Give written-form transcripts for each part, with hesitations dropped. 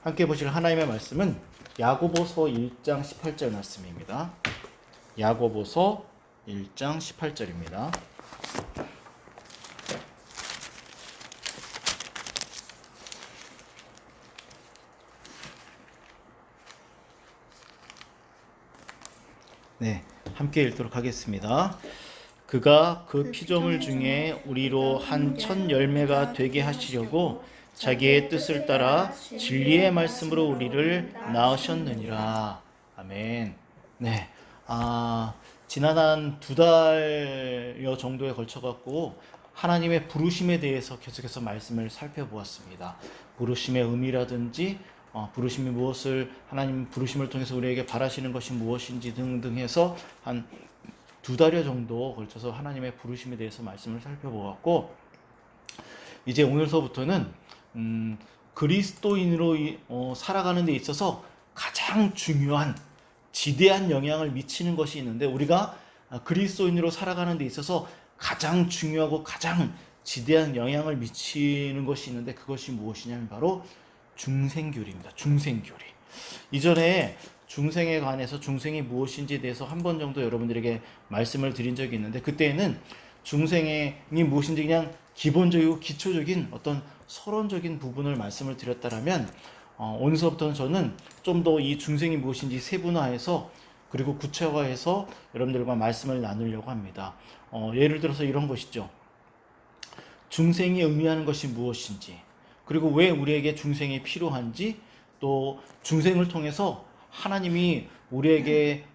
함께 보실 하나님의 말씀은 야고보서 1장 18절 말씀입니다. 야고보서 1장 18절입니다. 네, 함께 읽도록 하겠습니다. 그가 그 피조물 중에 우리로 한 첫 열매가 되게 하시려고 자기의 뜻을 따라 진리의 말씀으로 우리를 낳으셨느니라. 아멘. 네, 지난 한 2달여 정도에 걸쳐갖고 하나님의 부르심에 대해서 계속해서 말씀을 살펴보았습니다. 부르심의 의미라든지 부르심이 무엇을, 하나님 부르심을 통해서 우리에게 바라시는 것이 무엇인지 등등 해서 한 2달여 정도 걸쳐서 하나님의 부르심에 대해서 말씀을 살펴보았고, 이제 오늘서부터는 그리스도인으로 살아가는 데 있어서 가장 중요한 지대한 영향을 미치는 것이 있는데, 우리가 그리스도인으로 살아가는 데 있어서 가장 중요하고 가장 지대한 영향을 미치는 것이 있는데, 그것이 무엇이냐면 바로 중생교리입니다. 중생교리. 이전에 중생에 관해서 중생이 무엇인지에 대해서 한 번 정도 여러분들에게 말씀을 드린 적이 있는데, 그때는 중생이 무엇인지 그냥 기본적이고 기초적인 어떤 서론적인 부분을 말씀을 드렸다라면, 오늘서부터는 저는 좀 더 이 중생이 무엇인지 세분화해서 그리고 구체화해서 여러분들과 말씀을 나누려고 합니다. 예를 들어서 이런 것이죠. 중생이 의미하는 것이 무엇인지, 그리고 왜 우리에게 중생이 필요한지, 또 중생을 통해서 하나님이 우리에게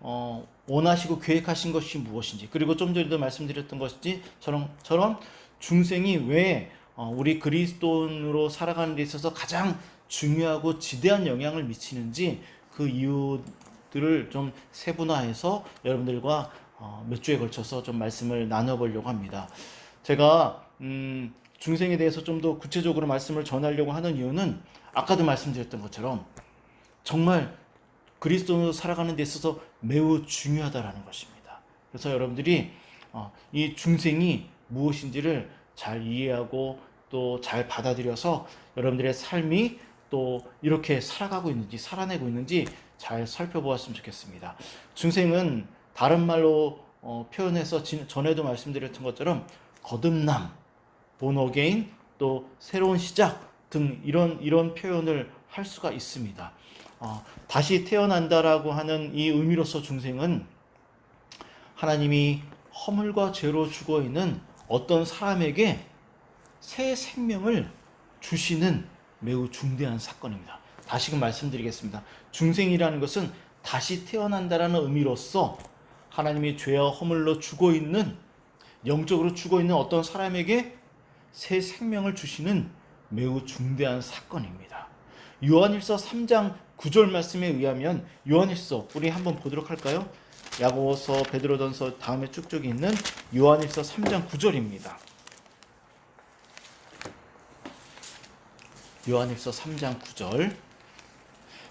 원하시고 계획하신 것이 무엇인지, 그리고 좀 전에도 말씀드렸던 것처럼 중생이 왜 우리 그리스도인으로 살아가는 데 있어서 가장 중요하고 지대한 영향을 미치는지, 그 이유들을 좀 세분화해서 여러분들과 몇 주에 걸쳐서 좀 말씀을 나눠보려고 합니다. 제가 중생에 대해서 좀 더 구체적으로 말씀을 전하려고 하는 이유는 아까도 말씀드렸던 것처럼 정말 그리스도인으로 살아가는 데 있어서 매우 중요하다라는 것입니다. 그래서 여러분들이 이 중생이 무엇인지를 잘 이해하고 또 잘 받아들여서 여러분들의 삶이 또 이렇게 살아가고 있는지, 살아내고 있는지 잘 살펴보았으면 좋겠습니다. 중생은 다른 말로 표현해서 전에도 말씀드렸던 것처럼 거듭남, born again, 또 새로운 시작 등 이런 표현을 할 수가 있습니다. 다시 태어난다라고 하는 이 의미로서 중생은 하나님이 허물과 죄로 죽어 있는 어떤 사람에게 새 생명을 주시는 매우 중대한 사건입니다. 다시금 말씀드리겠습니다. 중생이라는 것은 다시 태어난다라는 의미로서 하나님이 죄와 허물로 죽어 있는, 영적으로 죽어 있는 어떤 사람에게 새 생명을 주시는 매우 중대한 사건입니다. 요한일서 3장 9절 말씀에 의하면, 요한일서 우리 한번 보도록 할까요? 야고보서, 베드로전서 다음에 쭉쭉 있는 요한일서 3장 9절입니다. 요한일서 3장 9절.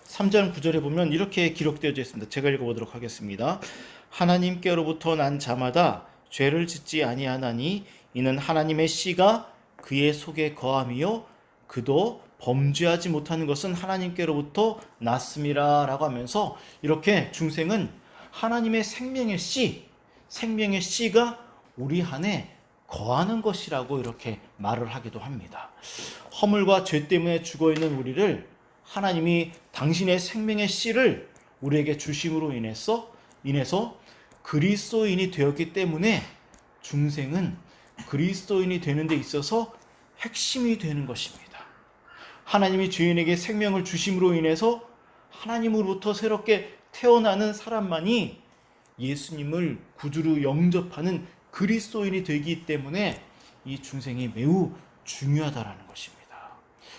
3장 9절에 보면 이렇게 기록되어 있습니다. 제가 읽어보도록 하겠습니다. 하나님께로부터 난 자마다 죄를 짓지 아니하나니 이는 하나님의 씨가 그의 속에 거함이요 그도 범죄하지 못하는 것은 하나님께로부터 났음이라 라고 하면서, 이렇게 중생은 하나님의 생명의 씨가 우리 안에 거하는 것이라고 이렇게 말을 하기도 합니다. 허물과 죄 때문에 죽어있는 우리를 하나님이 당신의 생명의 씨를 우리에게 주심으로 인해서 그리스도인이 되었기 때문에 중생은 그리스도인이 되는 데 있어서 핵심이 되는 것입니다. 하나님이 죄인에게 생명을 주심으로 인해서 하나님으로부터 새롭게 태어나는 사람만이 예수님을 구주로 영접하는 그리스도인이 되기 때문에 이 중생이 매우 중요하다라는 것입니다.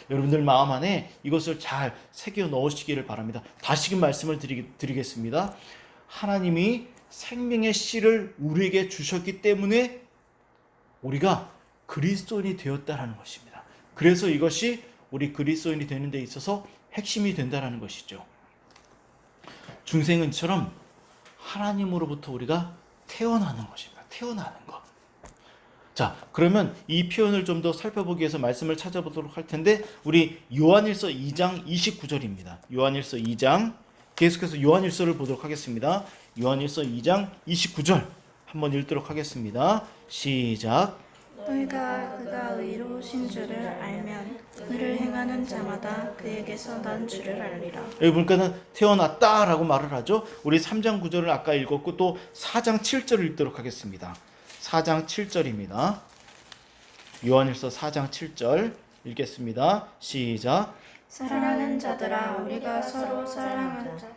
여러분들 마음 안에 이것을 잘 새겨 넣으시기를 바랍니다. 다시금 말씀을 드리겠습니다. 하나님이 생명의 씨를 우리에게 주셨기 때문에 우리가 그리스도인이 되었다라는 것입니다. 그래서 이것이 우리 그리스도인이 되는 데 있어서 핵심이 된다라는 것이죠. 중생은처럼 하나님으로부터 우리가 태어나는 것입니다. 태어나는 것. 자, 그러면 이 표현을 좀 더 살펴보기 위해서 말씀을 찾아보도록 할 텐데 우리 요한일서 2장 29절입니다. 요한일서 2장 계속해서 요한일서를 보도록 하겠습니다. 요한일서 2장 29절 한번 읽도록 하겠습니다. 시작. 너희가 그가 의로우신 줄을 알면 그를 행하는 자마다 그에게서 난 줄을 알리라. 여기 보니까는 태어났다라고 말을 하죠. 우리 3장 9절을 아까 읽었고 또 4장 7절을 읽도록 하겠습니다. 4장 7절입니다. 요한일서 4장 7절 읽겠습니다. 시작. 사랑하는 자들아, 우리가 서로 사랑하자.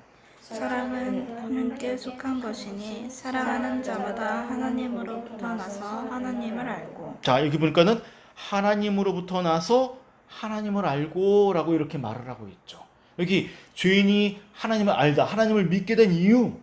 사랑은 하나님께 속한 것이니 사랑하는 자마다 하나님으로부터 나서 하나님을 알고. 자, 여기 보니까는 하나님으로부터 나서 하나님을 알고라고 이렇게 말을 하고 있죠. 여기 죄인이 하나님을 알다, 하나님을 믿게 된 이유,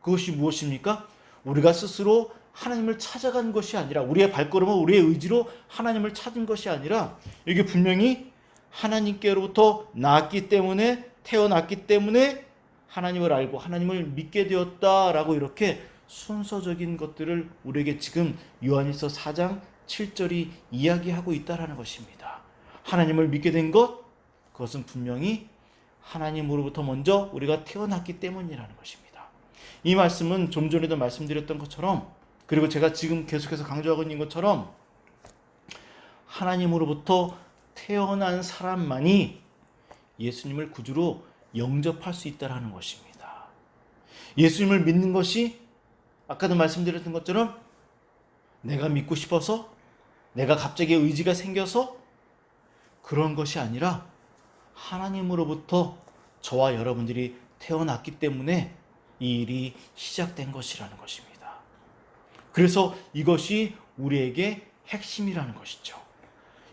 그것이 무엇입니까? 우리가 스스로 하나님을 찾아간 것이 아니라, 우리의 발걸음은 우리의 의지로 하나님을 찾은 것이 아니라, 여기 분명히 하나님께로부터 나왔기 때문에, 태어났기 때문에 하나님을 알고 하나님을 믿게 되었다라고 이렇게 순서적인 것들을 우리에게 지금 요한일서 4장 7절이 이야기하고 있다라는 것입니다. 하나님을 믿게 된 것, 그것은 분명히 하나님으로부터 먼저 우리가 태어났기 때문이라는 것입니다. 이 말씀은 좀 전에도 말씀드렸던 것처럼, 그리고 제가 지금 계속해서 강조하고 있는 것처럼, 하나님으로부터 태어난 사람만이 예수님을 구주로 영접할 수 있다는 것입니다. 예수님을 믿는 것이 아까도 말씀드렸던 것처럼 내가 믿고 싶어서, 내가 갑자기 의지가 생겨서 그런 것이 아니라 하나님으로부터 저와 여러분들이 태어났기 때문에 이 일이 시작된 것이라는 것입니다. 그래서 이것이 우리에게 핵심이라는 것이죠.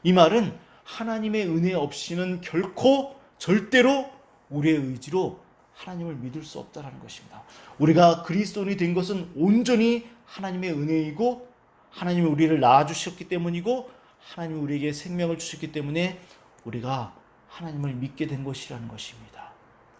이 말은 하나님의 은혜 없이는 결코 절대로 우리의 의지로 하나님을 믿을 수 없다는 것입니다. 우리가 그리스도인이 된 것은 온전히 하나님의 은혜이고, 하나님이 우리를 낳아주셨기 때문이고, 하나님이 우리에게 생명을 주셨기 때문에 우리가 하나님을 믿게 된 것이라는 것입니다.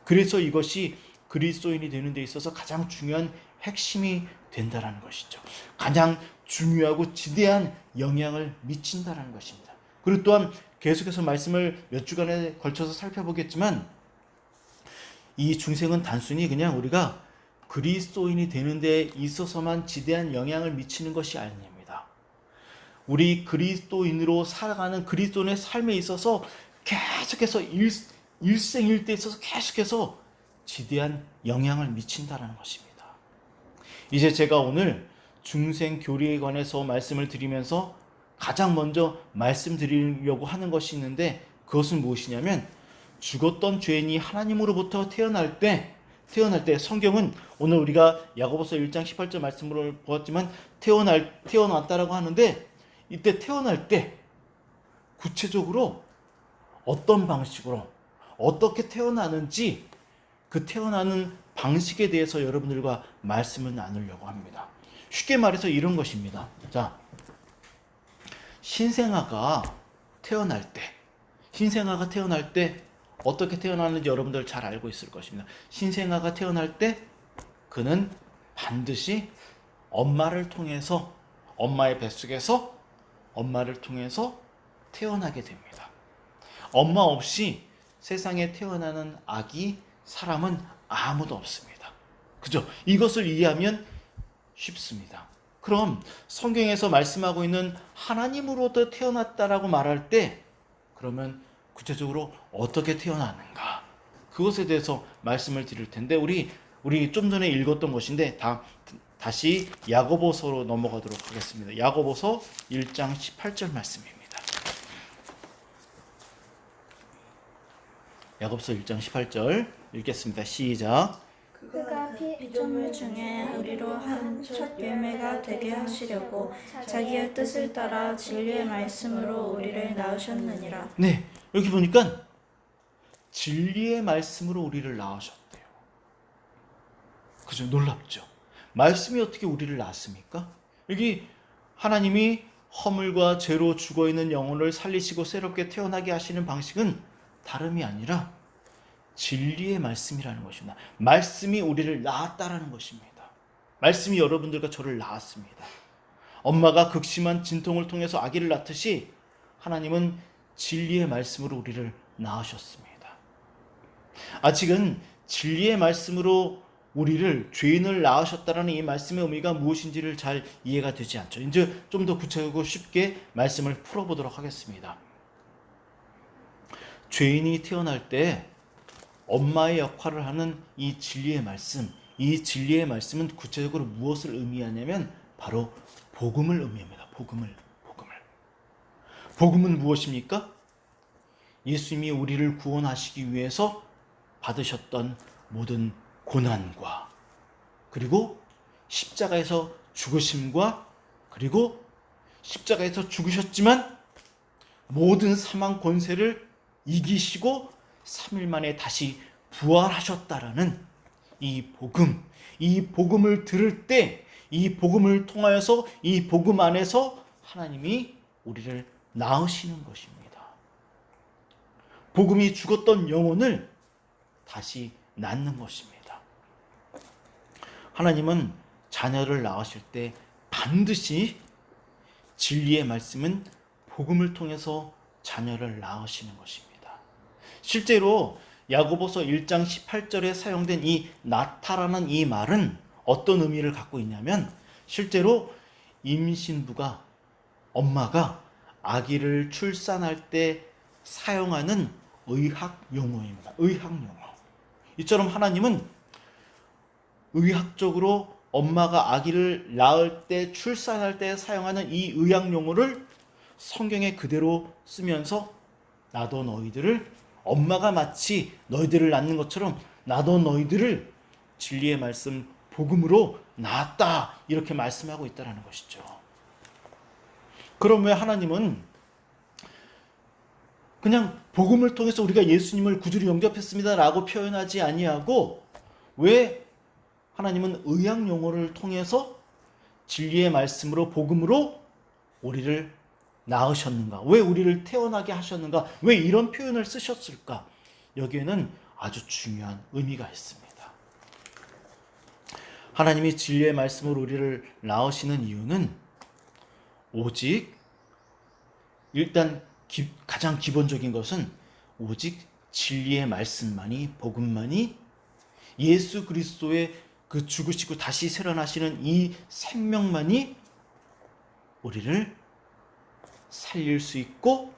그래서 이것이 그리스도인이 되는 데 있어서 가장 중요한 핵심이 된다는 것이죠. 가장 중요하고 지대한 영향을 미친다는 것입니다. 그리고 또한 계속해서 말씀을 몇 주간에 걸쳐서 살펴보겠지만, 이 중생은 단순히 그냥 우리가 그리스도인이 되는 데 있어서만 지대한 영향을 미치는 것이 아닙니다. 우리 그리스도인으로 살아가는 그리스도인의 삶에 있어서 계속해서 일생일대에 있어서 계속해서 지대한 영향을 미친다는 것입니다. 이제 제가 오늘 중생 교리에 관해서 말씀을 드리면서 가장 먼저 말씀드리려고 하는 것이 있는데, 그것은 무엇이냐면, 죽었던 죄인이 하나님으로부터 태어날 때 성경은 오늘 우리가 야고보서 1장 18절 말씀으로 보았지만 태어났다라고 하는데, 이때 태어날 때 구체적으로 어떤 방식으로 어떻게 태어나는지, 그 태어나는 방식에 대해서 여러분들과 말씀을 나누려고 합니다. 쉽게 말해서 이런 것입니다. 자, 신생아가 태어날 때 어떻게 태어나는지 여러분들 잘 알고 있을 것입니다. 신생아가 태어날 때 그는 반드시 엄마를 통해서, 엄마의 뱃속에서 엄마를 통해서 태어나게 됩니다. 엄마 없이 세상에 태어나는 아기, 사람은 아무도 없습니다. 그죠? 이것을 이해하면 쉽습니다. 그럼 성경에서 말씀하고 있는 하나님으로부터 태어났다라고 말할 때, 그러면 구체적으로 어떻게 태어나는가, 그것에 대해서 말씀을 드릴 텐데, 우리 좀 전에 읽었던 것인데 다시 야고보서로 넘어가도록 하겠습니다. 야고보서 1장 18절 말씀입니다. 야고보서 1장 18절 읽겠습니다. 시작. 그가 피조물 중에 우리로 한 첫 열매가 되게 하시려고 자기의 뜻을 따라 진리의 말씀으로 우리를 낳으셨느니라. 네, 여기 보니까 진리의 말씀으로 우리를 낳으셨대요. 그죠? 놀랍죠? 말씀이 어떻게 우리를 낳았습니까? 여기 하나님이 허물과 죄로 죽어있는 영혼을 살리시고 새롭게 태어나게 하시는 방식은 다름이 아니라 진리의 말씀이라는 것입니다. 말씀이 우리를 낳았다라는 것입니다. 말씀이 여러분들과 저를 낳았습니다. 엄마가 극심한 진통을 통해서 아기를 낳듯이 하나님은 진리의 말씀으로 우리를 낳으셨습니다. 아직은 진리의 말씀으로 우리를 죄인을 낳으셨다라는 이 말씀의 의미가 무엇인지를 잘 이해가 되지 않죠. 이제 좀 더 구체적이고 쉽게 말씀을 풀어보도록 하겠습니다. 죄인이 태어날 때 엄마의 역할을 하는 이 진리의 말씀, 이 진리의 말씀은 구체적으로 무엇을 의미하냐면 바로 복음을 의미합니다. 복음을. 복음은 무엇입니까? 예수님이 우리를 구원하시기 위해서 받으셨던 모든 고난과 그리고 십자가에서 죽으심과 그리고 십자가에서 죽으셨지만 모든 사망 권세를 이기시고 3일 만에 다시 부활하셨다라는 이 복음을 들을 때 이 복음을 통하여서 이 복음 안에서 하나님이 우리를 낳으시는 것입니다. 복음이 죽었던 영혼을 다시 낳는 것입니다. 하나님은 자녀를 낳으실 때 반드시 진리의 말씀은 복음을 통해서 자녀를 낳으시는 것입니다. 실제로 야고보서 1장 18절에 사용된 이 낳다라는 이 말은 어떤 의미를 갖고 있냐면 실제로 임신부가 엄마가 아기를 출산할 때 사용하는 의학 용어입니다. 의학 용어. 이처럼 하나님은 의학적으로 엄마가 아기를 낳을 때 출산할 때 사용하는 이 의학 용어를 성경에 그대로 쓰면서 나도 너희들을 엄마가 마치 너희들을 낳는 것처럼 나도 너희들을 진리의 말씀 복음으로 낳았다 이렇게 말씀하고 있다는 것이죠. 그럼 왜 하나님은 그냥 복음을 통해서 우리가 예수님을 구주로 영접했습니다 라고 표현하지 아니하고 왜 하나님은 의학 용어를 통해서 진리의 말씀으로 복음으로 우리를 낳으셨는가? 왜 우리를 태어나게 하셨는가? 왜 이런 표현을 쓰셨을까? 여기에는 아주 중요한 의미가 있습니다. 하나님이 진리의 말씀으로 우리를 낳으시는 이유는 오직 일단 가장 기본적인 것은 오직 진리의 말씀만이 복음만이 예수 그리스도의 그 죽으시고 다시 살아나시는 이 생명만이 우리를 살릴 수 있고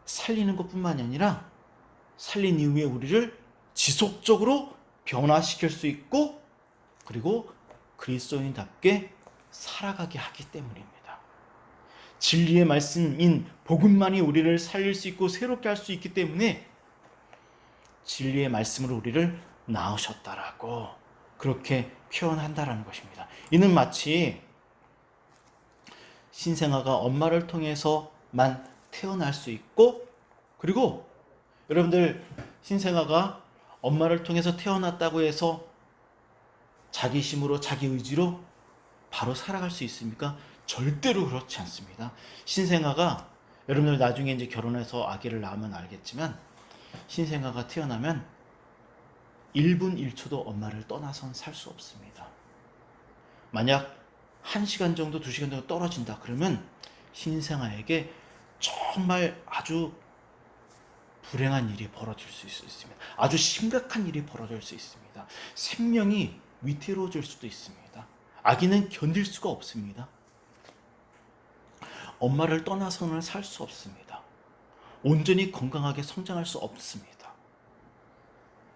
살리는 것뿐만이 아니라 살린 이후에 우리를 지속적으로 변화시킬 수 있고 그리고 그리스도인답게 살아가게 하기 때문입니다. 진리의 말씀인 복음만이 우리를 살릴 수 있고 새롭게 할 수 있기 때문에 진리의 말씀으로 우리를 낳으셨다라고 그렇게 표현한다라는 것입니다. 이는 마치 신생아가 엄마를 통해서만 태어날 수 있고 그리고 여러분들 신생아가 엄마를 통해서 태어났다고 해서 자기 힘으로 자기 의지로 바로 살아갈 수 있습니까? 절대로 그렇지 않습니다. 신생아가 여러분들 나중에 이제 결혼해서 아기를 낳으면 알겠지만 신생아가 태어나면 1분 1초도 엄마를 떠나선 살 수 없습니다. 만약 1시간 정도 2시간 정도 떨어진다 그러면 신생아에게 정말 아주 불행한 일이 벌어질 수 있습니다. 아주 심각한 일이 벌어질 수 있습니다. 생명이 위태로워질 수도 있습니다. 아기는 견딜 수가 없습니다. 엄마를 떠나서는 살 수 없습니다. 온전히 건강하게 성장할 수 없습니다.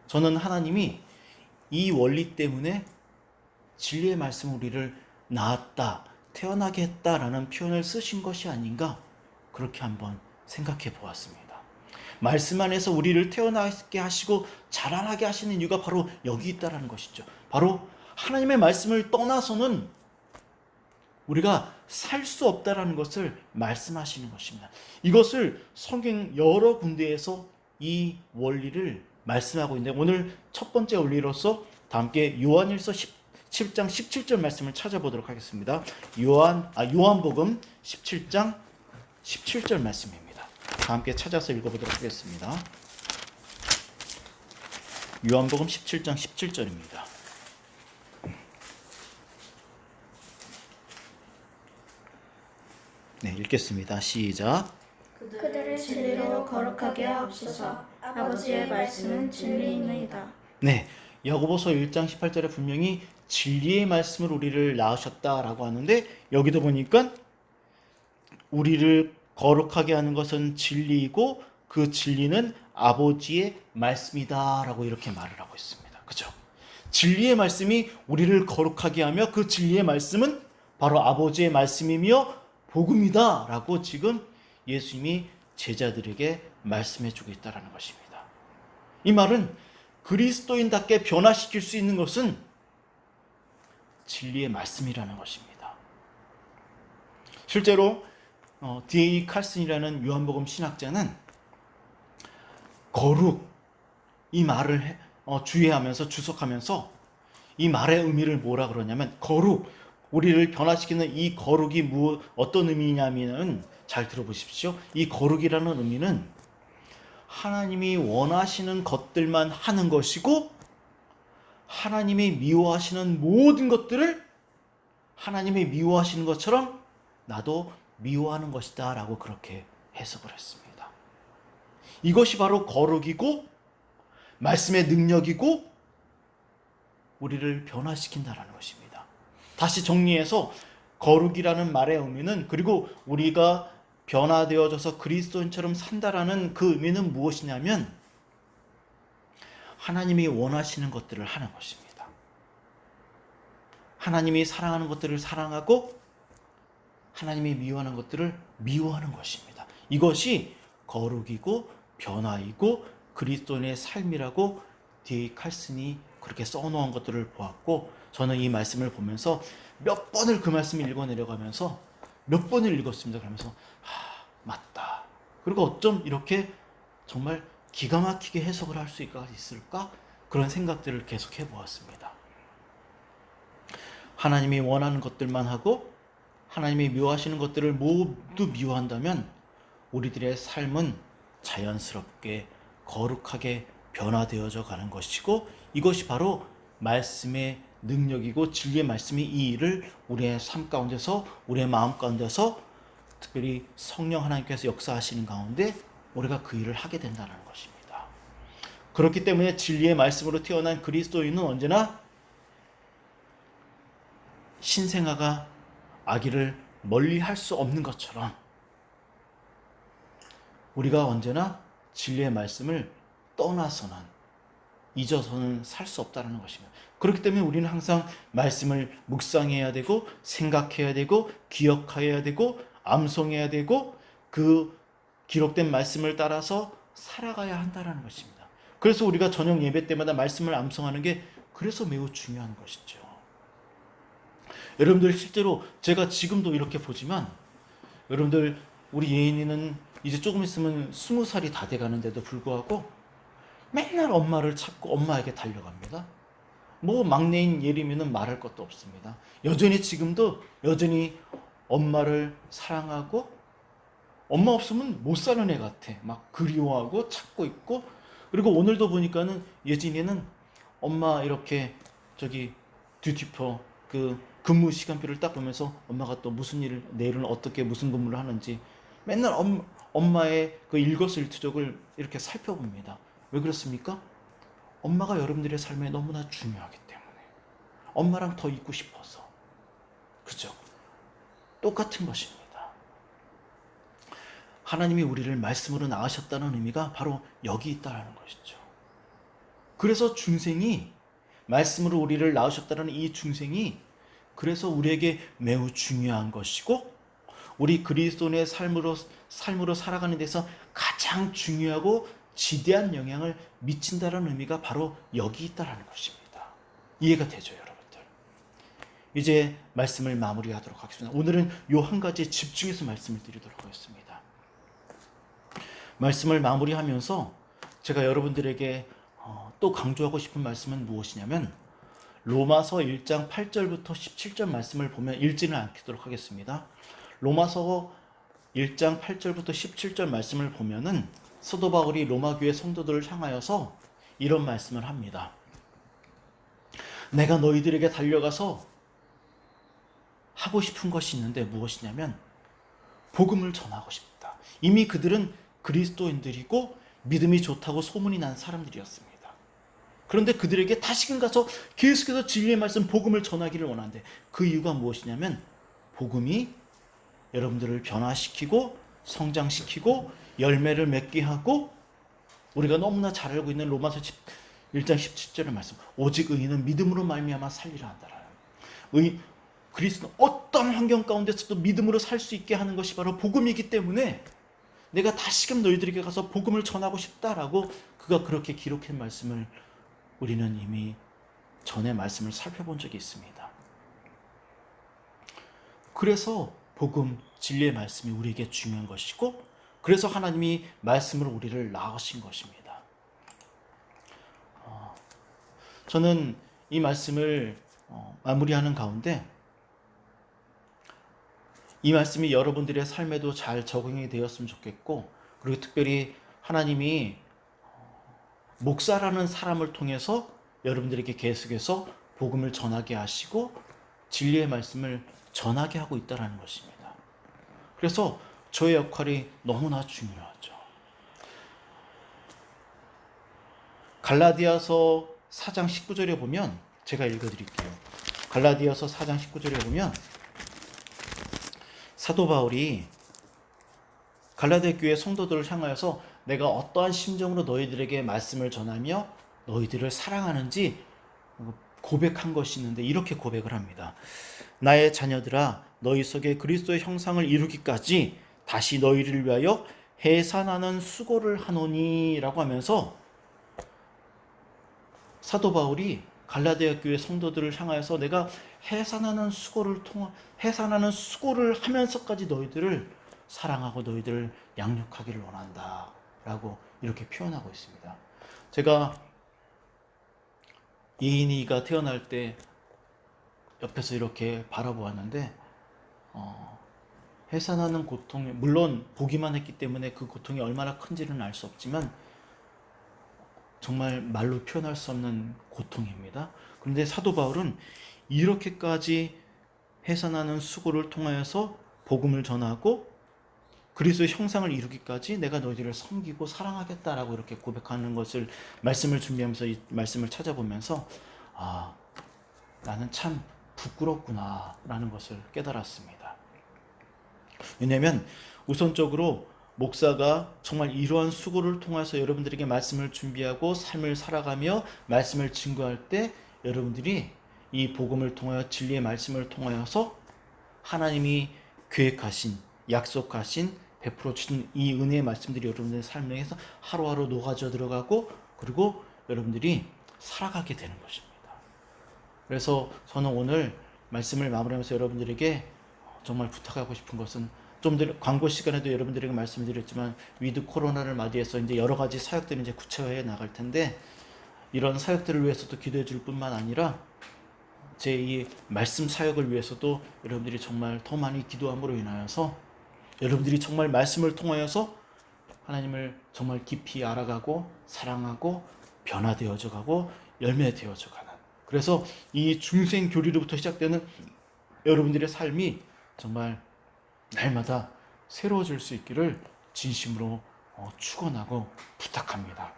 저는 하나님이 이 원리 때문에 진리의 말씀 우리를 낳았다, 태어나게 했다라는 표현을 쓰신 것이 아닌가 그렇게 한번 생각해 보았습니다. 말씀 안에서 우리를 태어나게 하시고 자라나게 하시는 이유가 바로 여기 있다는 것이죠. 바로 하나님의 말씀을 떠나서는 우리가 살 수 없다라는 것을 말씀하시는 것입니다. 이것을 성경 여러 군데에서 이 원리를 말씀하고 있는데 오늘 첫 번째 원리로서 다 함께 요한일서 17장 17절 말씀을 찾아보도록 하겠습니다. 요한복음 17장 17절 말씀입니다. 다 함께 찾아서 읽어보도록 하겠습니다. 요한복음 17장 17절입니다. 네, 읽겠습니다. 시작. 그들을 진리로 거룩하게 하옵소서. 아버지의 말씀은 진리이니이다. 네, 야고보서 1장 18절에 분명히 진리의 말씀을 우리를 낳으셨다라고 하는데 여기도 보니까 우리를 거룩하게 하는 것은 진리이고 그 진리는 아버지의 말씀이다라고 이렇게 말을 하고 있습니다. 그죠? 진리의 말씀이 우리를 거룩하게 하며 그 진리의 말씀은 바로 아버지의 말씀이며 복음이다라고 지금 예수님이 제자들에게 말씀해주고 있다는 것입니다. 이 말은 그리스도인답게 변화시킬 수 있는 것은 진리의 말씀이라는 것입니다. 실제로 D.A. 칼슨이라는 요한복음 신학자는 거룩 이 말을 주의하면서 주석하면서 이 말의 의미를 뭐라 그러냐면 거룩 우리를 변화시키는 이 거룩이 어떤 의미냐면은 잘 들어보십시오. 이 거룩이라는 의미는 하나님이 원하시는 것들만 하는 것이고 하나님이 미워하시는 모든 것들을 하나님이 미워하시는 것처럼 나도 미워하는 것이다 라고 그렇게 해석을 했습니다. 이것이 바로 거룩이고 말씀의 능력이고 우리를 변화시킨다는 것입니다. 다시 정리해서 거룩이라는 말의 의미는 그리고 우리가 변화되어져서 그리스도인처럼 산다라는 그 의미는 무엇이냐면 하나님이 원하시는 것들을 하는 것입니다. 하나님이 사랑하는 것들을 사랑하고 하나님이 미워하는 것들을 미워하는 것입니다. 이것이 거룩이고 변화이고 그리스도인의 삶이라고 D.A. 칼슨이 그렇게 써놓은 것들을 보았고 저는 이 말씀을 보면서 몇 번을 그 말씀을 읽어내려가면서 몇 번을 읽었습니다. 그러면서 맞다. 그리고 어쩜 이렇게 정말 기가 막히게 해석을 할 수 있을까? 그런 생각들을 계속 해보았습니다. 하나님이 원하는 것들만 하고 하나님이 미워하시는 것들을 모두 미워한다면 우리들의 삶은 자연스럽게 거룩하게 변화되어져 가는 것이고 이것이 바로 말씀의 능력이고 진리의 말씀이 이 일을 우리의 삶 가운데서 우리의 마음 가운데서 특별히 성령 하나님께서 역사하시는 가운데 우리가 그 일을 하게 된다는 것입니다. 그렇기 때문에 진리의 말씀으로 태어난 그리스도인은 언제나 신생아가 아기를 멀리 할 수 없는 것처럼 우리가 언제나 진리의 말씀을 떠나서는 잊어서는 살 수 없다는 것입니다. 그렇기 때문에 우리는 항상 말씀을 묵상해야 되고 생각해야 되고 기억해야 되고 암송해야 되고 그 기록된 말씀을 따라서 살아가야 한다는 것입니다. 그래서 우리가 저녁 예배 때마다 말씀을 암송하는 게 그래서 매우 중요한 것이죠. 여러분들 실제로 제가 지금도 이렇게 보지만 여러분들 우리 예인이는 이제 조금 있으면 20살이 다 돼가는데도 불구하고 맨날 엄마를 찾고 엄마에게 달려갑니다. 뭐 막내인 예림이는 말할 것도 없습니다. 여전히 지금도 여전히 엄마를 사랑하고 엄마 없으면 못 사는 애 같아. 막 그리워하고 찾고 있고 그리고 오늘도 보니까는 예진이는 엄마 이렇게 저기 듀티표 그 근무 시간표를 딱 보면서 엄마가 또 무슨 일을 내일은 어떻게 무슨 근무를 하는지 맨날 엄마의 그 일거수일투족을 이렇게 살펴봅니다. 왜 그렇습니까? 엄마가 여러분들의 삶에 너무나 중요하기 때문에 엄마랑 더 있고 싶어서 그죠? 똑같은 것입니다. 하나님이 우리를 말씀으로 낳으셨다는 의미가 바로 여기 있다는 것이죠. 그래서 중생이 말씀으로 우리를 낳으셨다는 이 중생이 그래서 우리에게 매우 중요한 것이고 우리 그리스도인의 삶으로 살아가는 데서 가장 중요하고 지대한 영향을 미친다는 의미가 바로 여기 있다는 것입니다. 이해가 되죠, 여러분들? 이제 말씀을 마무리하도록 하겠습니다. 오늘은 이 한 가지에 집중해서 말씀을 드리도록 하겠습니다. 말씀을 마무리하면서 제가 여러분들에게 또 강조하고 싶은 말씀은 무엇이냐면 로마서 1장 8절부터 17절 말씀을 보면 읽지는 않도록 하겠습니다. 로마서 1장 8절부터 17절 말씀을 보면은 사도 바울이 로마 교회 성도들을 향하여서 이런 말씀을 합니다. 내가 너희들에게 달려가서 하고 싶은 것이 있는데 무엇이냐면 복음을 전하고 싶다. 이미 그들은 그리스도인들이고 믿음이 좋다고 소문이 난 사람들이었습니다. 그런데 그들에게 다시금 가서 계속해서 진리의 말씀 복음을 전하기를 원하는데 그 이유가 무엇이냐면 복음이 여러분들을 변화시키고 성장시키고 열매를 맺게 하고 우리가 너무나 잘 알고 있는 로마서 1장 17절의 말씀 오직 의인은 믿음으로 말미암아 살리라 한다라는 그리스도는 어떤 환경 가운데서도 믿음으로 살 수 있게 하는 것이 바로 복음이기 때문에 내가 다시금 너희들에게 가서 복음을 전하고 싶다라고 그가 그렇게 기록한 말씀을 우리는 이미 전에 말씀을 살펴본 적이 있습니다. 그래서 복음, 진리의 말씀이 우리에게 중요한 것이고 그래서 하나님이 말씀으로 우리를 낳으신 것입니다. 저는 이 말씀을 마무리하는 가운데 이 말씀이 여러분들의 삶에도 잘 적용이 되었으면 좋겠고 그리고 특별히 하나님이 목사라는 사람을 통해서 여러분들에게 계속해서 복음을 전하게 하시고 진리의 말씀을 전하게 하고 있다는 것입니다. 그래서 저의 역할이 너무나 중요하죠. 갈라디아서 4장 19절에 보면 제가 읽어드릴게요. 갈라디아서 4장 19절에 보면 사도 바울이 갈라디아 교회 성도들을 향하여서 내가 어떠한 심정으로 너희들에게 말씀을 전하며 너희들을 사랑하는지 고백한 것이 있는데 이렇게 고백을 합니다. 나의 자녀들아 너희 속에 그리스도의 형상을 이루기까지 다시 너희를 위하여 해산하는 수고를 하노니 라고 하면서 사도 바울이 갈라디아 교회 성도들을 향하여서 내가 해산하는 수고를 하면서까지 너희들을 사랑하고 너희들을 양육하기를 원한다 라고 이렇게 표현하고 있습니다. 제가 예인이가 태어날 때 옆에서 이렇게 바라보았는데 해산하는 고통이 물론 보기만 했기 때문에 그 고통이 얼마나 큰지는 알 수 없지만 정말 말로 표현할 수 없는 고통입니다. 그런데 사도 바울은 이렇게까지 해산하는 수고를 통하여서 복음을 전하고 그리스도의 형상을 이루기까지 내가 너희들을 섬기고 사랑하겠다라고 이렇게 고백하는 것을 말씀을 준비하면서 이 말씀을 찾아보면서 나는 참 부끄럽구나 라는 것을 깨달았습니다. 왜냐하면 우선적으로 목사가 정말 이러한 수고를 통해서 여러분들에게 말씀을 준비하고 삶을 살아가며 말씀을 증거할 때 여러분들이 이 복음을 통하여 진리의 말씀을 통하여서 하나님이 계획하신 약속하신 베풀어 주신 이 은혜의 말씀들이 여러분들의 삶에서 하루하루 녹아져 들어가고 그리고 여러분들이 살아가게 되는 것입니다. 그래서 저는 오늘 말씀을 마무리하면서 여러분들에게 정말 부탁하고 싶은 것은 좀 전에 광고 시간에도 여러분들에게 말씀드렸지만 위드 코로나를 맞이해서 이제 여러 가지 사역들이 이제 구체화해 나갈 텐데 이런 사역들을 위해서도 기도해 줄 뿐만 아니라 제 이 말씀 사역을 위해서도 여러분들이 정말 더 많이 기도함으로 인하여서 여러분들이 정말 말씀을 통하여서 하나님을 정말 깊이 알아가고 사랑하고 변화되어져 가고 열매되어져 가는 그래서 이 중생 교리로부터 시작되는 여러분들의 삶이 정말 날마다 새로워질 수 있기를 진심으로 축원하고 부탁합니다.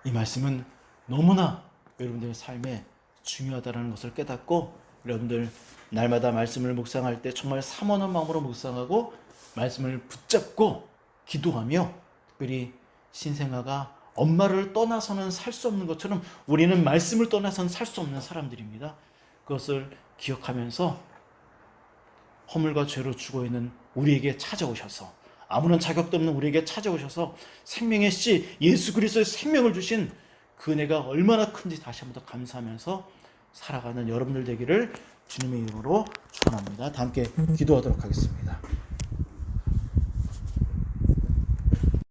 이 말씀은 너무나 여러분들의 삶에 중요하다는 것을 깨닫고 여러분들 날마다 말씀을 묵상할 때 정말 사모하는 마음으로 묵상하고 말씀을 붙잡고 기도하며 특별히 신생아가 엄마를 떠나서는 살 수 없는 것처럼 우리는 말씀을 떠나서는 살 수 없는 사람들입니다. 그것을 기억하면서 허물과 죄로 죽어있는 우리에게 찾아오셔서 아무런 자격도 없는 우리에게 찾아오셔서 생명의 씨 예수 그리스도의 생명을 주신 그 은혜가 얼마나 큰지 다시 한번 더 감사하면서 살아가는 여러분들 되기를 주님의 이름으로 축원합니다. 다 함께 기도하도록 하겠습니다.